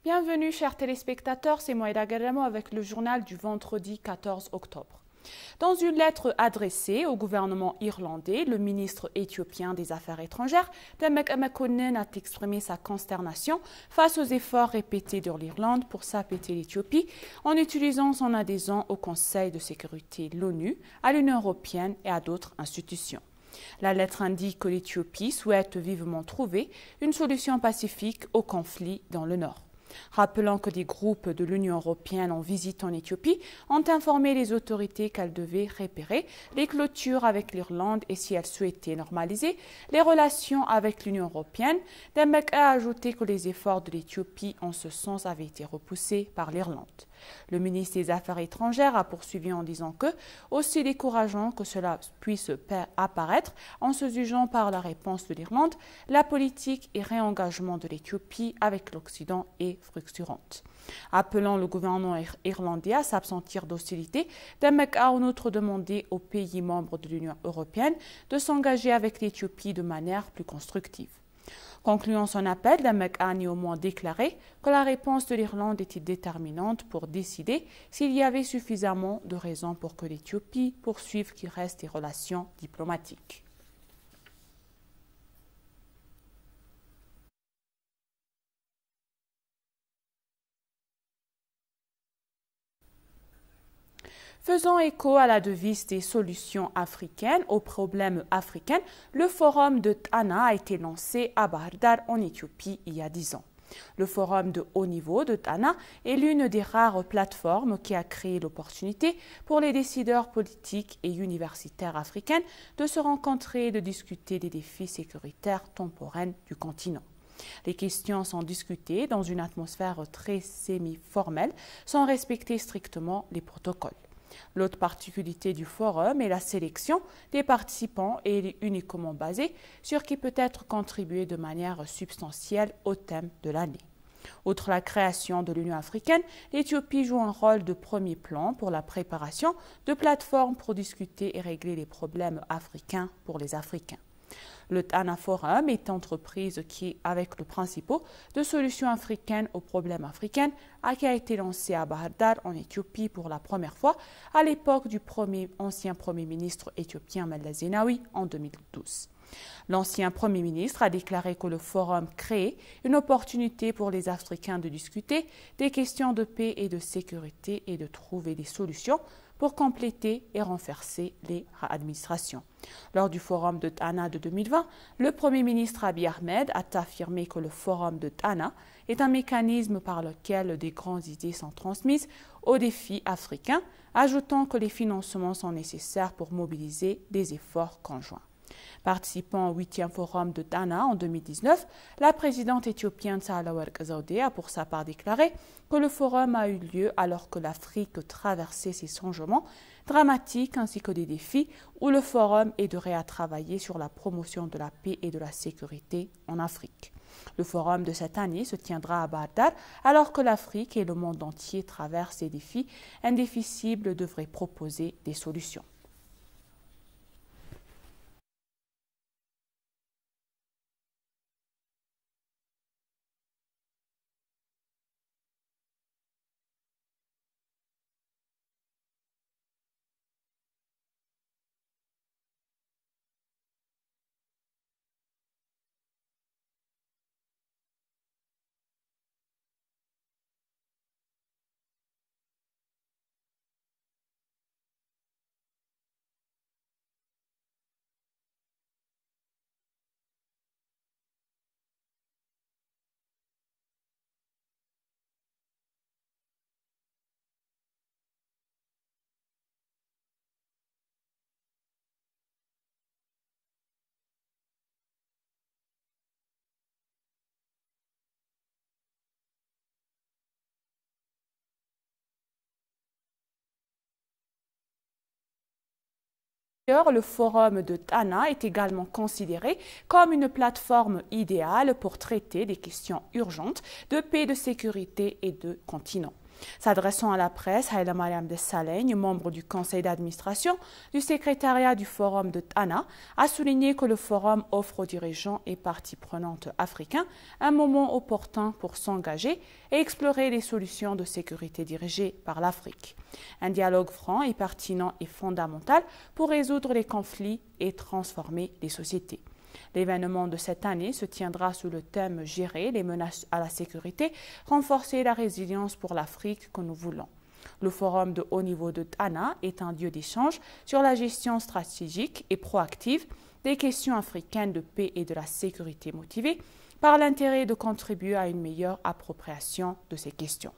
Bienvenue chers téléspectateurs, c'est Moïda Garamo avec le journal du vendredi 14 octobre. Dans une lettre adressée au gouvernement irlandais, le ministre éthiopien des Affaires étrangères, Demek Emekonnen, a exprimé sa consternation face aux efforts répétés de l'Irlande pour s'apaiser l'Éthiopie en utilisant son adhésion au Conseil de sécurité de l'ONU, à l'Union européenne et à d'autres institutions. La lettre indique que l'Éthiopie souhaite vivement trouver une solution pacifique au conflit dans le Nord. Rappelant que des groupes de l'Union européenne en visite en Éthiopie ont informé les autorités qu'elles devaient repérer les clôtures avec l'Irlande et si elles souhaitaient normaliser les relations avec l'Union européenne, Demek a ajouté que les efforts de l'Éthiopie en ce sens avaient été repoussés par l'Irlande. Le ministre des Affaires étrangères a poursuivi en disant que, aussi décourageant que cela puisse apparaître en se jugeant par la réponse de l'Irlande, la politique et réengagement de l'Éthiopie avec l'Occident est fructuante. Appelant le gouvernement irlandais à s'absentir d'hostilité, Demek a en outre demandé aux pays membres de l'Union européenne de s'engager avec l'Éthiopie de manière plus constructive. Concluant son appel, Demek a néanmoins déclaré que la réponse de l'Irlande était déterminante pour décider s'il y avait suffisamment de raisons pour que l'Éthiopie poursuive qu'il reste des relations diplomatiques. Faisant écho à la devise des solutions africaines aux problèmes africains, le forum de Tana a été lancé à Bahir Dar en Éthiopie il y a 10 ans. Le forum de haut niveau de Tana est l'une des rares plateformes qui a créé l'opportunité pour les décideurs politiques et universitaires africains de se rencontrer et de discuter des défis sécuritaires temporains du continent. Les questions sont discutées dans une atmosphère très semi-formelle sans respecter strictement les protocoles. L'autre particularité du forum est la sélection des participants et uniquement basée sur qui peut être contribué de manière substantielle au thème de l'année. Outre la création de l'Union africaine, l'Éthiopie joue un rôle de premier plan pour la préparation de plateformes pour discuter et régler les problèmes africains pour les Africains. Le Tana Forum est une entreprise qui, avec le principe de solutions africaines aux problèmes africains, a été lancé à Bahir Dar en Éthiopie pour la première fois à l'époque du ancien Premier ministre éthiopien Meles Zenawi en 2012. L'ancien Premier ministre a déclaré que le forum créait une opportunité pour les Africains de discuter des questions de paix et de sécurité et de trouver des solutions pour compléter et renforcer les administrations. Lors du forum de Tana de 2020, le Premier ministre Abiy Ahmed a affirmé que le forum de Tana est un mécanisme par lequel des grandes idées sont transmises aux défis africains, ajoutant que les financements sont nécessaires pour mobiliser des efforts conjoints. Participant au 8e forum de Tana en 2019, la présidente éthiopienne Sahle-Work Zewde a pour sa part déclaré que le forum a eu lieu alors que l'Afrique traversait ces changements dramatiques ainsi que des défis où le forum aiderait à travailler sur la promotion de la paix et de la sécurité en Afrique. Le forum de cette année se tiendra à Bahir Dar alors que l'Afrique et le monde entier traversent ces défis indéficibles devraient proposer des solutions. Le forum de Tana est également considéré comme une plateforme idéale pour traiter des questions urgentes de paix, de sécurité et de continent. S'adressant à la presse, Hailemariam Desalegn, membre du conseil d'administration du secrétariat du Forum de Tana, a souligné que le Forum offre aux dirigeants et parties prenantes africains un moment opportun pour s'engager et explorer les solutions de sécurité dirigées par l'Afrique. Un dialogue franc et pertinent est fondamental pour résoudre les conflits et transformer les sociétés. L'événement de cette année se tiendra sous le thème « Gérer les menaces à la sécurité, renforcer la résilience pour l'Afrique que nous voulons ». Le forum de haut niveau de Tana est un lieu d'échange sur la gestion stratégique et proactive des questions africaines de paix et de la sécurité motivées par l'intérêt de contribuer à une meilleure appropriation de ces questions.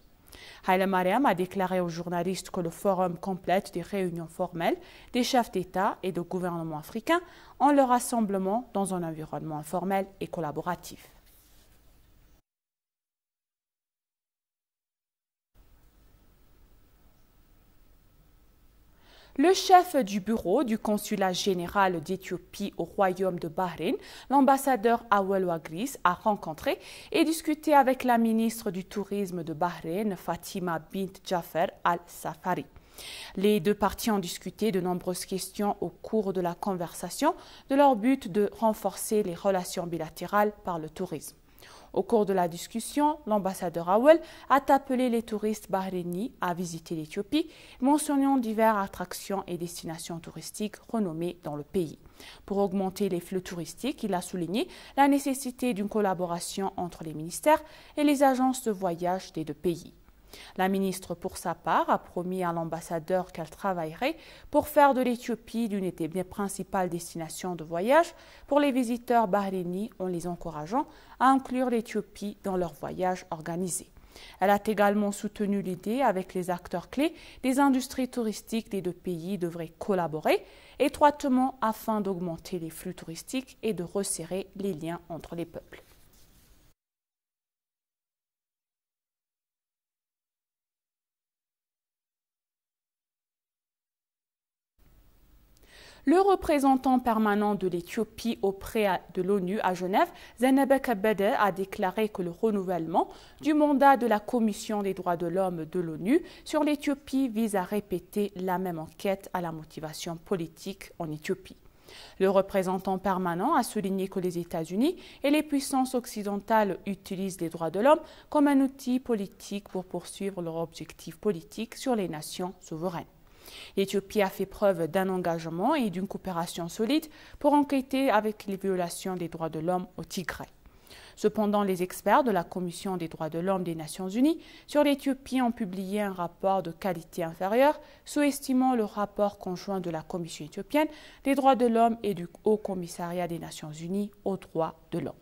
Hailemariam a déclaré aux journalistes que le forum complète des réunions formelles des chefs d'État et de gouvernement africains en leur rassemblement dans un environnement informel et collaboratif. Le chef du bureau du consulat général d'Éthiopie au royaume de Bahreïn, l'ambassadeur Awel Wagris, a rencontré et discuté avec la ministre du Tourisme de Bahreïn, Fatima bint Jaffer al-Safari. Les deux parties ont discuté de nombreuses questions au cours de la conversation, de leur but de renforcer les relations bilatérales par le tourisme. Au cours de la discussion, l'ambassadeur Awel a appelé les touristes bahreïniens à visiter l'Éthiopie, mentionnant diverses attractions et destinations touristiques renommées dans le pays. Pour augmenter les flux touristiques, il a souligné la nécessité d'une collaboration entre les ministères et les agences de voyage des deux pays. La ministre, pour sa part, a promis à l'ambassadeur qu'elle travaillerait pour faire de l'Éthiopie l'une des principales destinations de voyage pour les visiteurs bahreïniens en les encourageant à inclure l'Éthiopie dans leurs voyages organisés. Elle a également soutenu l'idée avec les acteurs clés des industries touristiques des deux pays devraient collaborer étroitement afin d'augmenter les flux touristiques et de resserrer les liens entre les peuples. Le représentant permanent de l'Éthiopie auprès de l'ONU à Genève, Zeynep Kebede, a déclaré que le renouvellement du mandat de la Commission des droits de l'homme de l'ONU sur l'Éthiopie vise à répéter la même enquête à la motivation politique en Éthiopie. Le représentant permanent a souligné que les États-Unis et les puissances occidentales utilisent les droits de l'homme comme un outil politique pour poursuivre leurs objectifs politiques sur les nations souveraines. L'Éthiopie a fait preuve d'un engagement et d'une coopération solide pour enquêter avec les violations des droits de l'homme au Tigré. Cependant, les experts de la Commission des droits de l'homme des Nations Unies sur l'Éthiopie ont publié un rapport de qualité inférieure, sous-estimant le rapport conjoint de la Commission éthiopienne des droits de l'homme et du Haut Commissariat des Nations Unies aux droits de l'homme.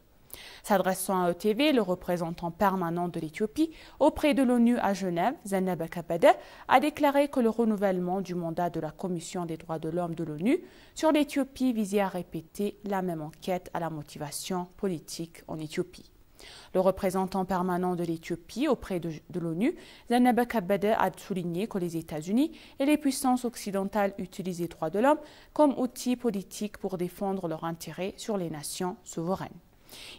S'adressant à ETV, le représentant permanent de l'Éthiopie auprès de l'ONU à Genève, Zeynep Kebede, a déclaré que le renouvellement du mandat de la Commission des droits de l'homme de l'ONU sur l'Éthiopie visait à répéter la même enquête à la motivation politique en Éthiopie. Le représentant permanent de l'Éthiopie auprès de l'ONU, Zeynep Kebede, a souligné que les États-Unis et les puissances occidentales utilisent les droits de l'homme comme outil politique pour défendre leurs intérêts sur les nations souveraines.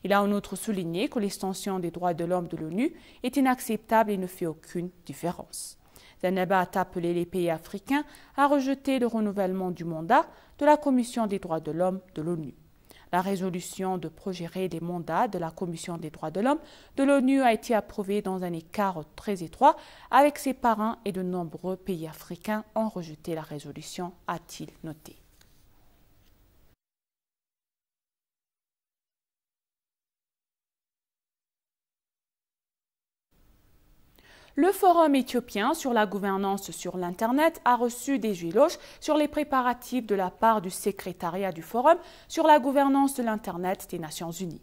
Il a en outre souligné que l'extension des droits de l'homme de l'ONU est inacceptable et ne fait aucune différence. Zeynep a appelé les pays africains à rejeter le renouvellement du mandat de la Commission des droits de l'homme de l'ONU. La résolution de progérer les mandats de la Commission des droits de l'homme de l'ONU a été approuvée dans un écart très étroit avec ses parrains et de nombreux pays africains ont rejeté la résolution, a-t-il noté. Le Forum éthiopien sur la gouvernance sur l'Internet a reçu des éloges sur les préparatifs de la part du secrétariat du Forum sur la gouvernance de l'Internet des Nations Unies.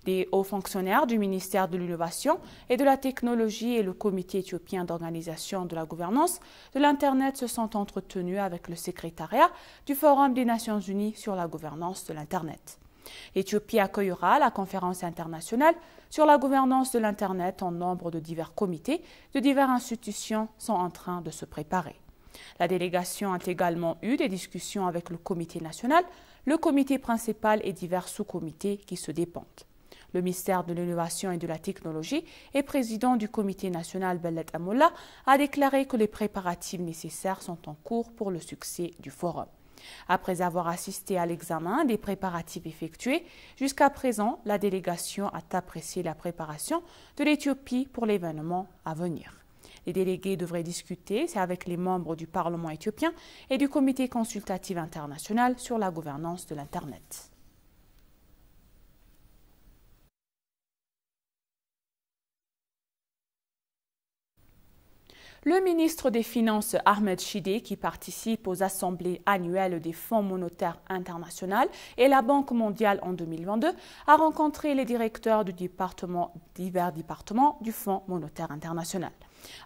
Des hauts fonctionnaires du ministère de l'Innovation et de la Technologie et le Comité éthiopien d'organisation de la gouvernance de l'Internet se sont entretenus avec le secrétariat du Forum des Nations Unies sur la gouvernance de l'Internet. L'Éthiopie accueillera la conférence internationale sur la gouvernance de l'Internet en nombre de divers comités de diverses institutions sont en train de se préparer. La délégation a également eu des discussions avec le comité national, le comité principal et divers sous-comités qui se dépendent. Le ministère de l'Innovation et de la Technologie et président du Comité national Bellet Amoula a déclaré que les préparatifs nécessaires sont en cours pour le succès du forum. Après avoir assisté à l'examen des préparatifs effectués, jusqu'à présent, la délégation a apprécié la préparation de l'Éthiopie pour l'événement à venir. Les délégués devraient discuter avec les membres du Parlement éthiopien et du Comité consultatif international sur la gouvernance de l'Internet. Le ministre des Finances Ahmed Shide, qui participe aux assemblées annuelles des Fonds monétaires internationaux et la Banque mondiale en 2022, a rencontré les directeurs du divers départements du Fonds monétaire international.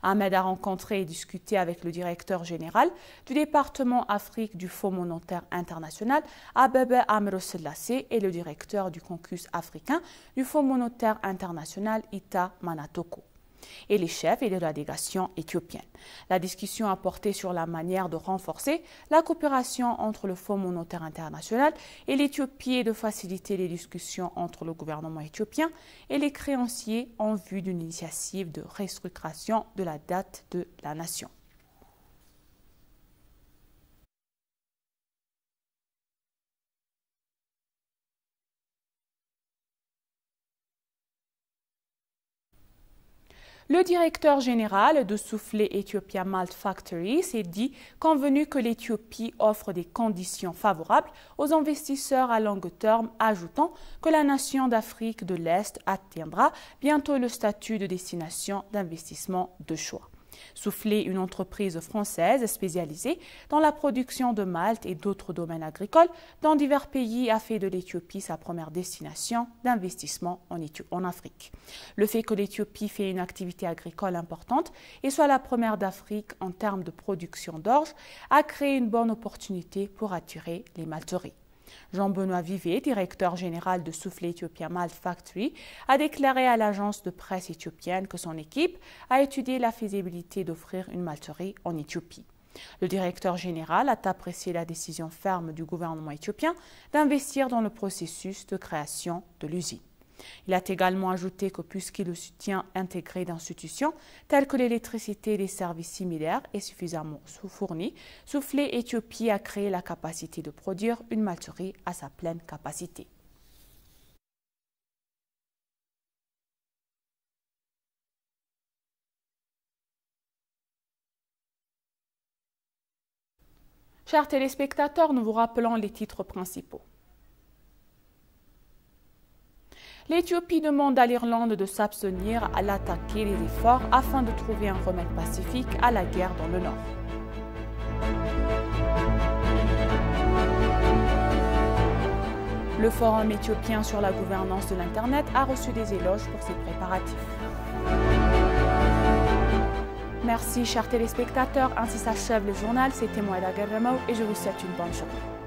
Ahmed a rencontré et discuté avec le directeur général du département Afrique du Fonds monétaire international, Abebe Amro Selassie, et le directeur du caucus africain du Fonds monétaire international, Ita Manatoko, et les chefs et de la délégation éthiopienne. La discussion a porté sur la manière de renforcer la coopération entre le Fonds monétaire international et l'Éthiopie et de faciliter les discussions entre le gouvernement éthiopien et les créanciers en vue d'une initiative de restructuration de la dette de la nation. Le directeur général de Soufflet Ethiopia Malt Factory s'est dit convenu que l'Éthiopie offre des conditions favorables aux investisseurs à long terme, ajoutant que la nation d'Afrique de l'Est atteindra bientôt le statut de destination d'investissement de choix. Soufflet, une entreprise française spécialisée dans la production de malt et d'autres domaines agricoles dans divers pays, a fait de l'Éthiopie sa première destination d'investissement en Afrique. Le fait que l'Éthiopie fait une activité agricole importante et soit la première d'Afrique en termes de production d'orge a créé une bonne opportunité pour attirer les malteries. Jean-Benoît Vivet, directeur général de Soufflet Ethiopia Malt Factory, a déclaré à l'agence de presse éthiopienne que son équipe a étudié la faisabilité d'offrir une malterie en Éthiopie. Le directeur général a apprécié la décision ferme du gouvernement éthiopien d'investir dans le processus de création de l'usine. Il a également ajouté que puisqu'il le soutien intégré d'institutions telles que l'électricité et des services similaires est suffisamment fourni, Soufflet Éthiopie a créé la capacité de produire une malterie à sa pleine capacité. Chers téléspectateurs, nous vous rappelons les titres principaux. L'Éthiopie demande à l'Irlande de s'abstenir à l'attaquer les efforts afin de trouver un remède pacifique à la guerre dans le Nord. Le Forum éthiopien sur la gouvernance de l'Internet a reçu des éloges pour ses préparatifs. Merci chers téléspectateurs, ainsi s'achève le journal, c'était moi Eda Guerremao et je vous souhaite une bonne journée.